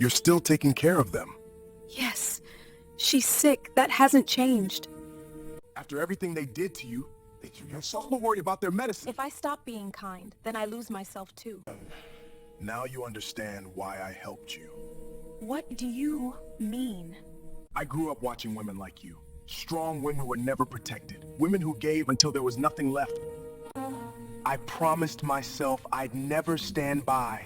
You're still taking care of them. Yes, she's sick. That hasn't changed. After everything they did to you, you're so worried about their medicine. If I stop being kind, then I lose myself too. Now you understand why I helped you. What do you mean? I grew up watching women like you. Strong women who were never protected. Women who gave until there was nothing left. I promised myself I'd never stand by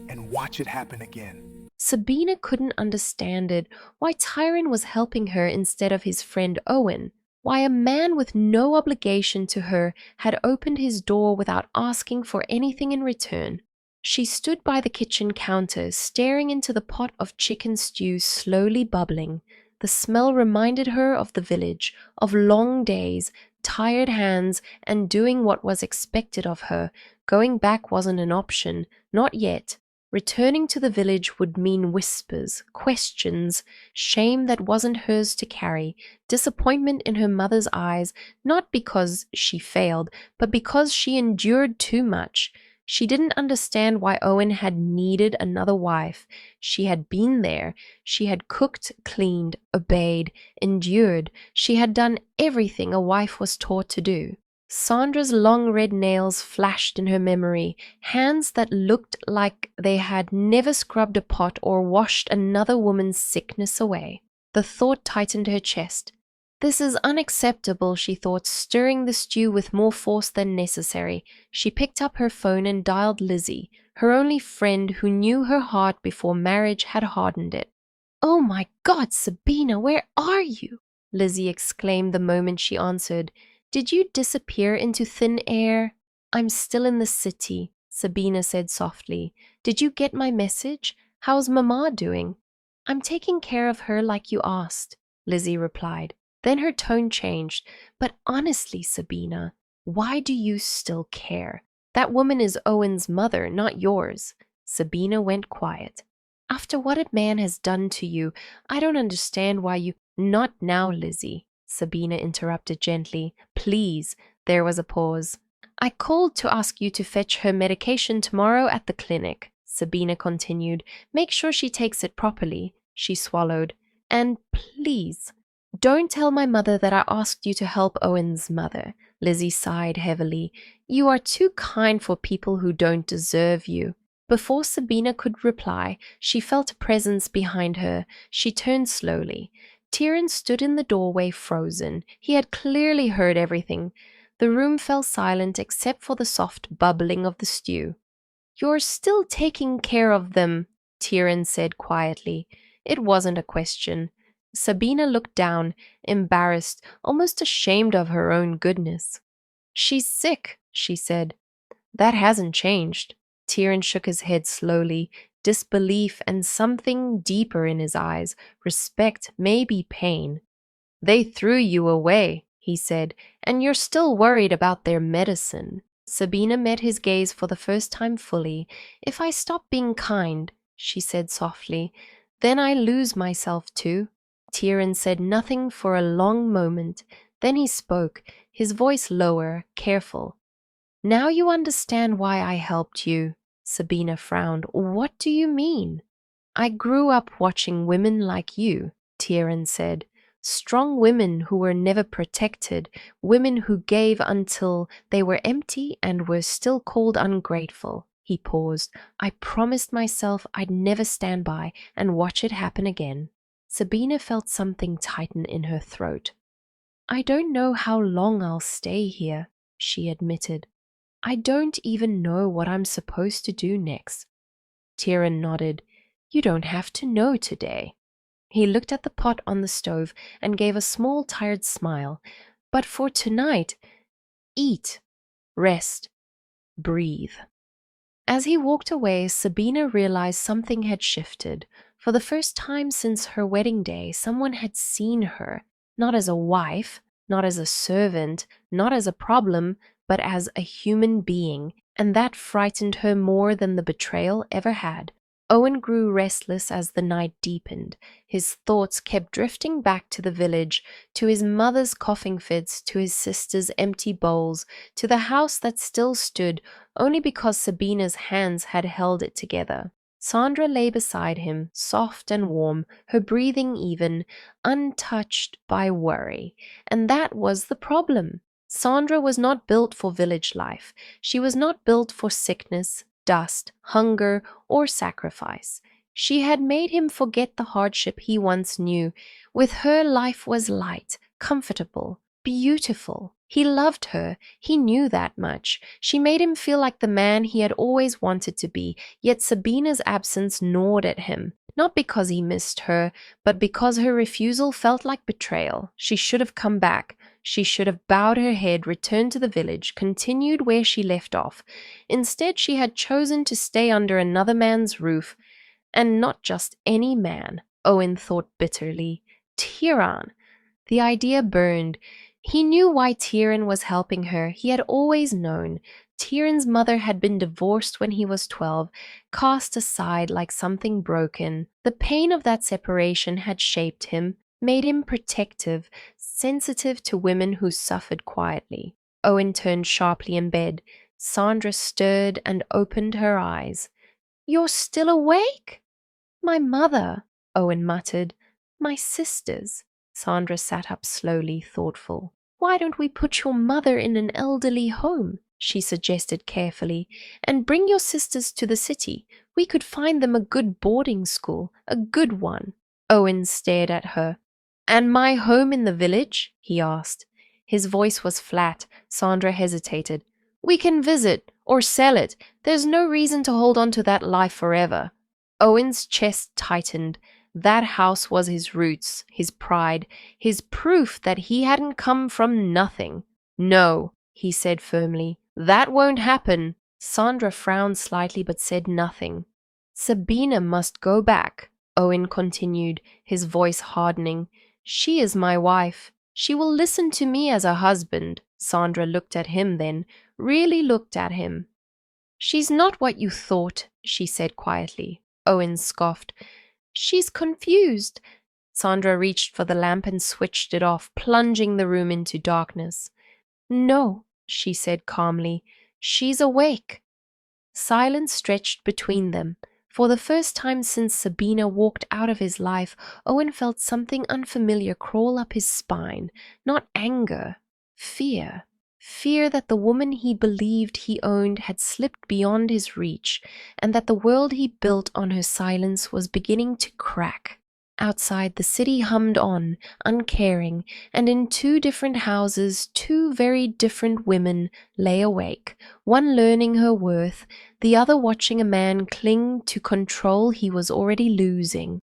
and watch it happen again. Sabina couldn't understand it, why Tyron was helping her instead of his friend Owen, why a man with no obligation to her had opened his door without asking for anything in return. She stood by the kitchen counter, staring into the pot of chicken stew slowly bubbling. The smell reminded her of the village, of long days, tired hands, and doing what was expected of her. Going back wasn't an option, not yet. Returning to the village would mean whispers, questions, shame that wasn't hers to carry, disappointment in her mother's eyes, not because she failed, but because she endured too much. She didn't understand why Owen had needed another wife. She had been there. She had cooked, cleaned, obeyed, endured. She had done everything a wife was taught to do. Sandra's long red nails flashed in her memory, hands that looked like they had never scrubbed a pot or washed another woman's sickness away. The thought tightened her chest. This is unacceptable, she thought, stirring the stew with more force than necessary. She picked up her phone and dialed Lizzie, her only friend who knew her heart before marriage had hardened it. "Oh my God, Sabina, where are you?" Lizzie exclaimed the moment she answered. "Did you disappear into thin air?" "I'm still in the city," Sabina said softly. "Did you get my message? How's Mama doing?" "I'm taking care of her like you asked," Lizzie replied. Then her tone changed. "But honestly, Sabina, why do you still care? That woman is Owen's mother, not yours." Sabina went quiet. "After what a man has done to you, I don't understand why you—" "Not now, Lizzie," Sabina interrupted gently. "Please." There was a pause. "I called to ask you to fetch her medication tomorrow at the clinic," Sabina continued. "Make sure she takes it properly." She swallowed. "And please, don't tell my mother that I asked you to help Owen's mother." Lizzie sighed heavily. "You are too kind for people who don't deserve you." Before Sabina could reply, she felt a presence behind her. She turned slowly. Tyron stood in the doorway, frozen. He had clearly heard everything. The room fell silent except for the soft bubbling of the stew. "You're still taking care of them," Tyron said quietly. It wasn't a question. Sabina looked down, embarrassed, almost ashamed of her own goodness. "She's sick," she said. "That hasn't changed." Tyron shook his head slowly, disbelief and something deeper in his eyes, respect, maybe pain. "They threw you away," he said, "and you're still worried about their medicine." Sabina met his gaze for the first time fully. "If I stop being kind," she said softly, "then I lose myself too." Tyron said nothing for a long moment. Then he spoke, his voice lower, careful. "Now you understand why I helped you." Sabina frowned. "What do you mean?" "I grew up watching women like you," Tyron said. "Strong women who were never protected, women who gave until they were empty and were still called ungrateful." He paused. "I promised myself I'd never stand by and watch it happen again." Sabina felt something tighten in her throat. "I don't know how long I'll stay here," she admitted. "I don't even know what I'm supposed to do next." Tyron nodded. "You don't have to know today." He looked at the pot on the stove and gave a small tired smile. "But for tonight, eat, rest, breathe." As he walked away, Sabina realized something had shifted. For the first time since her wedding day, someone had seen her, not as a wife, not as a servant, not as a problem, but as a human being, and that frightened her more than the betrayal ever had. Owen grew restless as the night deepened. His thoughts kept drifting back to the village, to his mother's coughing fits, to his sister's empty bowls, to the house that still stood only because Sabina's hands had held it together. Sandra lay beside him, soft and warm, her breathing even, untouched by worry. And that was the problem. Sandra was not built for village life. She was not built for sickness, dust, hunger, or sacrifice. She had made him forget the hardship he once knew. With her, life was light, comfortable, beautiful. He loved her. He knew that much. She made him feel like the man he had always wanted to be, yet Sabina's absence gnawed at him. Not because he missed her, but because her refusal felt like betrayal. She should have come back. She should have bowed her head, returned to the village, continued where she left off. Instead, she had chosen to stay under another man's roof. And not just any man, Owen thought bitterly. Tyron. The idea burned. He knew why Tyron was helping her. He had always known. Tyron's mother had been divorced when he was 12, cast aside like something broken. The pain of that separation had shaped him, made him protective, sensitive to women who suffered quietly. Owen turned sharply in bed. Sandra stirred and opened her eyes. "You're still awake?" "My mother," Owen muttered. "My sisters." Sandra sat up slowly, thoughtful. "Why don't we put your mother in an elderly home?" she suggested carefully, "and bring your sisters to the city. We could find them a good boarding school, a good one." Owen stared at her. "And my home in the village?" he asked. His voice was flat. Sandra hesitated. "We can visit, or sell it. There's no reason to hold on to that life forever." Owen's chest tightened. That house was his roots, his pride, his proof that he hadn't come from nothing. "No," he said firmly, "that won't happen." Sandra frowned slightly but said nothing. "Sabina must go back," Owen continued, his voice hardening. "She is my wife. She will listen to me as a husband." Sandra looked at him then, really looked at him. "She's not what you thought," she said quietly. Owen scoffed. "She's confused." Sandra reached for the lamp and switched it off, plunging the room into darkness. "No," she said calmly, "she's awake." Silence stretched between them. For the first time since Sabina walked out of his life, Owen felt something unfamiliar crawl up his spine. Not anger, fear. Fear that the woman he believed he owned had slipped beyond his reach, and that the world he built on her silence was beginning to crack. Outside, the city hummed on, uncaring, and in two different houses, two very different women lay awake, one learning her worth, the other watching a man cling to control he was already losing.